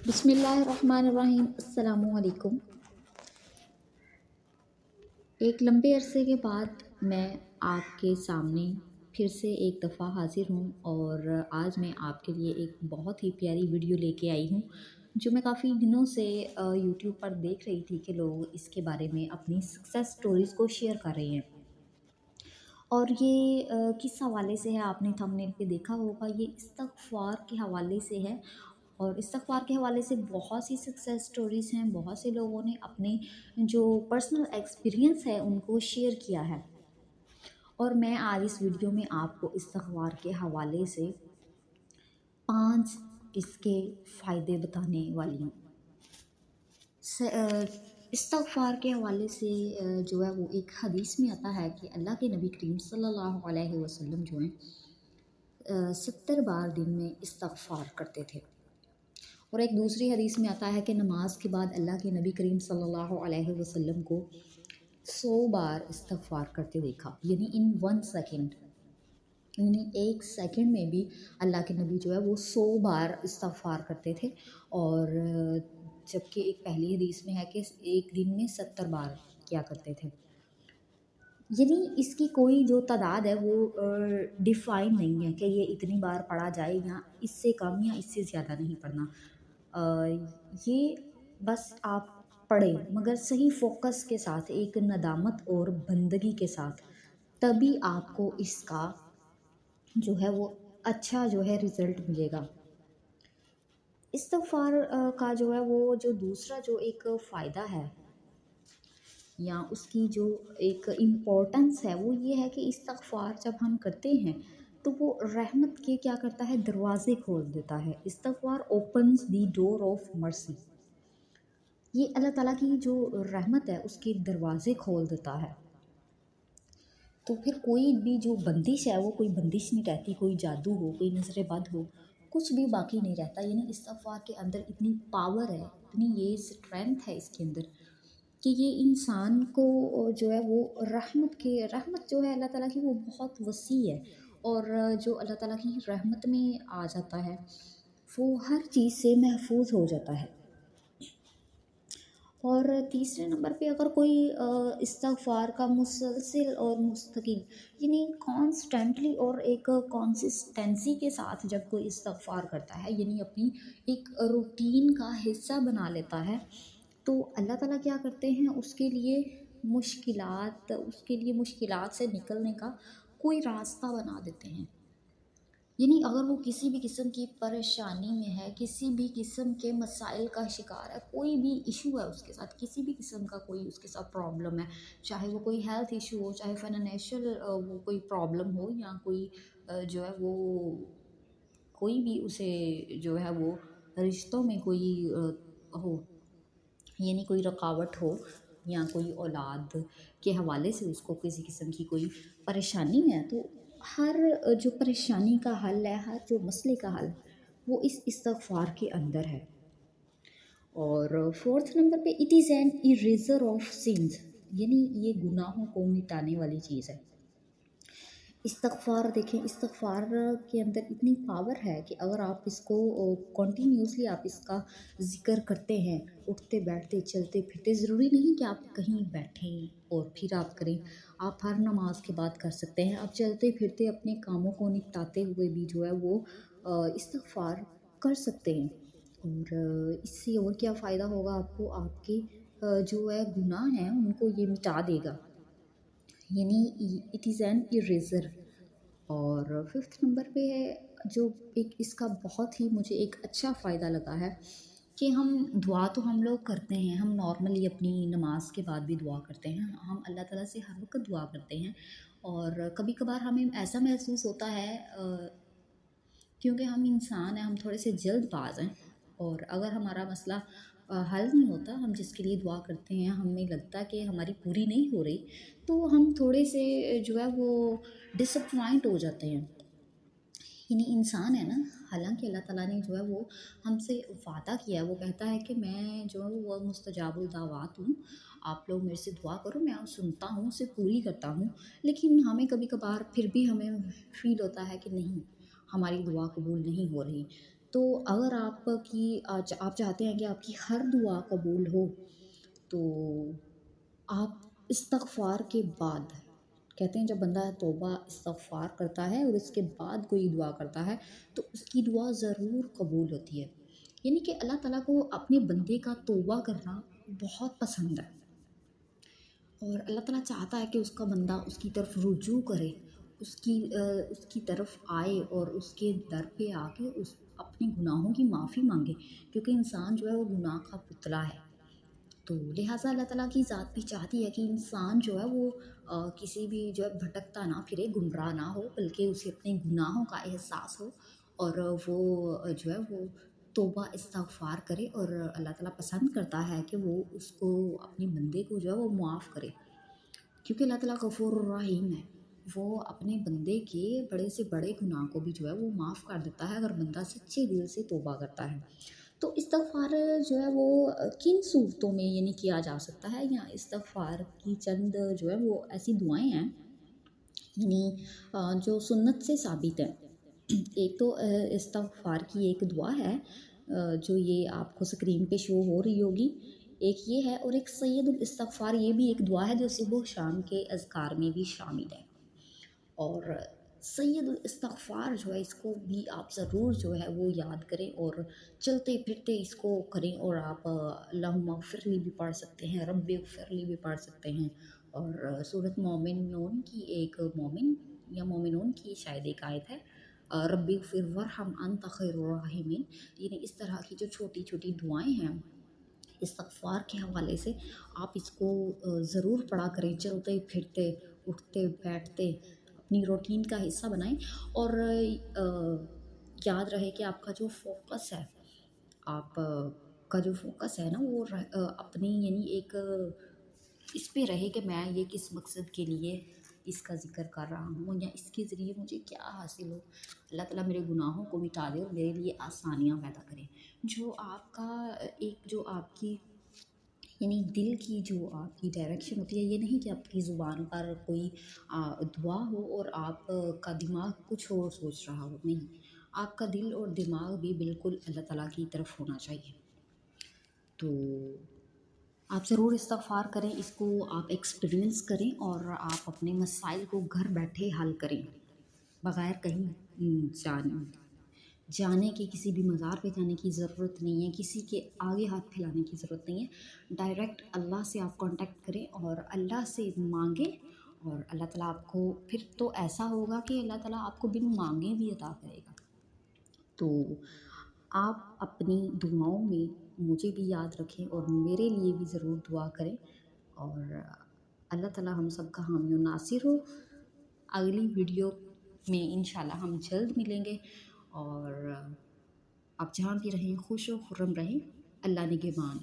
بسم اللہ الرحمن الرحیم۔ السلام علیکم۔ ایک لمبے عرصے کے بعد میں آپ کے سامنے پھر سے ایک دفعہ حاضر ہوں، اور آج میں آپ کے لیے ایک بہت ہی پیاری ویڈیو لے کے آئی ہوں جو میں کافی دنوں سے یوٹیوب پر دیکھ رہی تھی کہ لوگ اس کے بارے میں اپنی سکسیس سٹوریز کو شیئر کر رہے ہیں۔ اور یہ کس حوالے سے ہے، آپ نے تھمبنیل پہ دیکھا ہوگا، یہ استغفار کے حوالے سے ہے۔ اور استغفار کے حوالے سے بہت سی سکسیس سٹوریز ہیں، بہت سے لوگوں نے اپنے جو پرسنل ایکسپیرینس ہے ان کو شیئر کیا ہے، اور میں آج اس ویڈیو میں آپ کو استغفار کے حوالے سے 5 اس کے فائدے بتانے والی ہوں۔ استغفار کے حوالے سے جو ہے وہ ایک حدیث میں آتا ہے کہ اللہ کے نبی کریم صلی اللہ علیہ وسلم جو ہیں 70 بار دن میں استغفار کرتے تھے، اور ایک دوسری حدیث میں آتا ہے کہ نماز کے بعد اللہ کے نبی کریم صلی اللہ علیہ وسلم کو 100 بار استغفار کرتے دیکھا، یعنی ان 1 سیکنڈ، یعنی 1 سیکنڈ میں بھی اللہ کے نبی جو ہے وہ 100 بار استغفار کرتے تھے۔ اور جبکہ ایک پہلی حدیث میں ہے کہ ایک دن میں 70 بار کیا کرتے تھے، یعنی اس کی کوئی جو تعداد ہے وہ ڈیفائن نہیں ہے کہ یہ اتنی بار پڑھا جائے یا اس سے کم یا اس سے زیادہ نہیں پڑھنا۔ یہ بس آپ پڑھیں، مگر صحیح فوکس کے ساتھ، ایک ندامت اور بندگی کے ساتھ، تبھی آپ کو اس کا جو ہے وہ اچھا جو ہے رزلٹ ملے گا۔ استغفار کا جو ہے وہ جو دوسرا جو ایک فائدہ ہے یا اس کی جو ایک امپورٹنس ہے وہ یہ ہے کہ استغفار جب ہم کرتے ہیں تو وہ رحمت کے کیا کرتا ہے، دروازے کھول دیتا ہے۔ استغفار اوپنز دی ڈور آف مرسی، یہ اللہ تعالیٰ کی جو رحمت ہے اس کے دروازے کھول دیتا ہے۔ تو پھر کوئی بھی جو بندش ہے وہ کوئی بندش نہیں رہتی، کوئی جادو ہو، کوئی نظر بد ہو، کچھ بھی باقی نہیں رہتا۔ یعنی استغفار کے اندر اتنی پاور ہے، اتنی یہ اسٹرینتھ ہے اس کے اندر کہ یہ انسان کو جو ہے وہ رحمت جو ہے اللہ تعالیٰ کی وہ بہت وسیع ہے، اور جو اللہ تعالیٰ کی رحمت میں آ جاتا ہے وہ ہر چیز سے محفوظ ہو جاتا ہے۔ اور تیسرے نمبر پہ اگر کوئی استغفار کا مسلسل اور مستقل، یعنی کانسٹنٹلی اور ایک کانسسٹنسی کے ساتھ جب کوئی استغفار کرتا ہے، یعنی اپنی ایک روٹین کا حصہ بنا لیتا ہے، تو اللہ تعالیٰ کیا کرتے ہیں، اس کے لیے مشکلات سے نکلنے کا کوئی راستہ بنا دیتے ہیں۔ یعنی اگر وہ کسی بھی قسم کی پریشانی میں ہے، کسی بھی قسم کے مسائل کا شکار ہے، کوئی بھی ایشو ہے اس کے ساتھ، کسی بھی قسم کا کوئی اس کے ساتھ پرابلم ہے، چاہے وہ کوئی ہیلتھ ایشو ہو، چاہے فائنینشیل وہ کوئی پرابلم ہو، یا کوئی جو ہے وہ کوئی بھی اسے جو ہے وہ رشتوں میں کوئی ہو، یعنی کوئی رکاوٹ ہو، یا کوئی اولاد کے حوالے سے اس کو کسی قسم کی کوئی پریشانی ہے، تو ہر جو پریشانی کا حل ہے، ہر جو مسئلے کا حل وہ اس استغفار کے اندر ہے۔ اور 4 نمبر پہ it is an eraser of sins, یعنی یہ گناہوں کو مٹانے والی چیز ہے۔ استغفار دیکھیں، استغفار کے اندر اتنی پاور ہے کہ اگر آپ اس کو کنٹینیوسلی آپ اس کا ذکر کرتے ہیں، اٹھتے بیٹھتے چلتے پھرتے، ضروری نہیں کہ آپ کہیں بیٹھیں اور پھر آپ کریں، آپ ہر نماز کے بعد کر سکتے ہیں، آپ چلتے پھرتے اپنے کاموں کو نپٹاتے ہوئے بھی جو ہے وہ استغفار کر سکتے ہیں۔ اور اس سے اور کیا فائدہ ہوگا آپ کو، آپ کے جو ہے گناہ ہیں ان کو یہ مٹا دے گا، یعنی اٹ از این ایریزر۔ اور 5 نمبر پہ ہے جو ایک اس کا بہت ہی مجھے ایک اچھا فائدہ لگا ہے کہ دعا تو ہم لوگ کرتے ہیں، ہم نارملی اپنی نماز کے بعد بھی دعا کرتے ہیں، ہم اللہ تعالیٰ سے ہر وقت دعا کرتے ہیں، اور کبھی کبھار ہمیں ایسا محسوس ہوتا ہے کیونکہ ہم انسان ہیں، ہم تھوڑے سے جلد باز ہیں، اور اگر ہمارا مسئلہ حل نہیں ہوتا، ہم جس کے لیے دعا کرتے ہیں ہمیں لگتا ہے کہ ہماری پوری نہیں ہو رہی، تو ہم تھوڑے سے جو ہے وہ ڈس اپوائنٹ ہو جاتے ہیں، یعنی انسان ہے نا، حالانکہ اللہ تعالیٰ نے جو ہے وہ ہم سے وعدہ کیا ہے، وہ کہتا ہے کہ میں جو ہے وہ مستجاب الدعوات ہوں، آپ لوگ میرے سے دعا کرو، میں سنتا ہوں، اسے پوری کرتا ہوں، لیکن ہمیں کبھی کبھار پھر بھی ہمیں فیل ہوتا ہے کہ نہیں، ہماری دعا قبول نہیں ہو رہی، تو اگر آپ چاہتے ہیں کہ آپ کی ہر دعا قبول ہو، تو آپ استغفار کے بعد، کہتے ہیں جب بندہ توبہ استغفار کرتا ہے اور اس کے بعد کوئی دعا کرتا ہے تو اس کی دعا ضرور قبول ہوتی ہے. یعنی کہ اللہ تعالیٰ کو اپنے بندے کا توبہ کرنا بہت پسند ہے، اور اللہ تعالیٰ چاہتا ہے کہ اس کا بندہ اس کی طرف رجوع کرے، اس کی طرف آئے اور اس کے در پہ آ کے اپنے گناہوں کی معافی مانگے، کیونکہ انسان جو ہے وہ گناہ کا پتلا ہے. تو لہٰذا اللہ تعالیٰ کی ذات بھی چاہتی ہے کہ انسان جو ہے وہ کسی بھی جو ہے بھٹکتا نہ پھرے، گمراہ نہ ہو، بلکہ اسے اپنے گناہوں کا احساس ہو، اور وہ جو ہے وہ توبہ استغفار کرے. اور اللہ تعالیٰ پسند کرتا ہے کہ وہ اس کو، اپنے بندے کو جو ہے وہ معاف کرے، کیونکہ اللہ تعالیٰ غفور الرحیم ہے. وہ اپنے بندے کے بڑے سے بڑے گناہ کو بھی جو ہے وہ معاف کر دیتا ہے اگر بندہ سچے دل سے توبہ کرتا ہے. تو استغفار جو ہے وہ کن صورتوں میں یعنی کیا جا سکتا ہے، یا استغفار کی چند جو ہے وہ ایسی دعائیں ہیں یعنی جو سنت سے ثابت ہیں. ایک تو استغفار کی ایک دعا ہے جو یہ آپ کو اسکرین پہ شو ہو رہی ہوگی، ایک یہ ہے، اور ایک سید الاستغفار یہ بھی ایک دعا ہے جو صبح و شام کے اذکار میں بھی شامل ہے. اور سید الاستغفار جو ہے اس کو بھی آپ ضرور جو ہے وہ یاد کریں، اور چلتے پھرتے اس کو کریں. اور آپ اللہم اغفر لی بھی پڑھ سکتے ہیں، رب اغفر لی بھی پڑھ سکتے ہیں، اور سورۃ مومنون کی ایک مومن یا مومنون کی شاید ایک آیت ہے، رب اغفر ورحم انت خیر الراحمین. یعنی اس طرح کی جو چھوٹی چھوٹی دعائیں ہیں استغفار کے حوالے سے، آپ اس کو ضرور پڑھا کریں، چلتے پھرتے، اٹھتے بیٹھتے، اپنی روٹین کا حصہ بنائیں. اور یاد رہے کہ آپ کا جو فوکس ہے، آپ کا جو فوکس ہے نا وہ اپنی یعنی ایک اس پہ رہے کہ میں یہ کس مقصد کے لیے اس کا ذکر کر رہا ہوں، یا اس کے ذریعے مجھے کیا حاصل ہو. اللہ تعالیٰ میرے گناہوں کو مٹا دے اور میرے لیے آسانیاں پیدا کرے. جو آپ کا ایک جو آپ کی یعنی دل کی جو آپ کی ڈائریکشن ہوتی ہے، یہ نہیں کہ آپ کی زبان پر کوئی دعا ہو اور آپ کا دماغ کچھ اور سوچ رہا ہو، نہیں، آپ کا دل اور دماغ بھی بالکل اللہ تعالیٰ کی طرف ہونا چاہیے. تو آپ ضرور استغفار کریں، اس کو آپ ایکسپیرئنس کریں، اور آپ اپنے مسائل کو گھر بیٹھے حل کریں بغیر کہیں جانے کے، کسی بھی مزار پہ جانے کی ضرورت نہیں ہے، کسی کے آگے ہاتھ پھیلانے کی ضرورت نہیں ہے. ڈائریکٹ اللہ سے آپ کانٹیکٹ کریں اور اللہ سے مانگیں، اور اللہ تعالیٰ آپ کو پھر تو ایسا ہوگا کہ اللہ تعالیٰ آپ کو بن مانگے بھی عطا کرے گا. تو آپ اپنی دعاؤں میں مجھے بھی یاد رکھیں اور میرے لیے بھی ضرور دعا کریں، اور اللہ تعالیٰ ہم سب کا حامی و ناصر ہو. اگلی ویڈیو میں انشاءاللہ ہم جلد ملیں گے، اور آپ جہاں بھی رہیں خوش و خرم رہیں. اللہ نگہبان.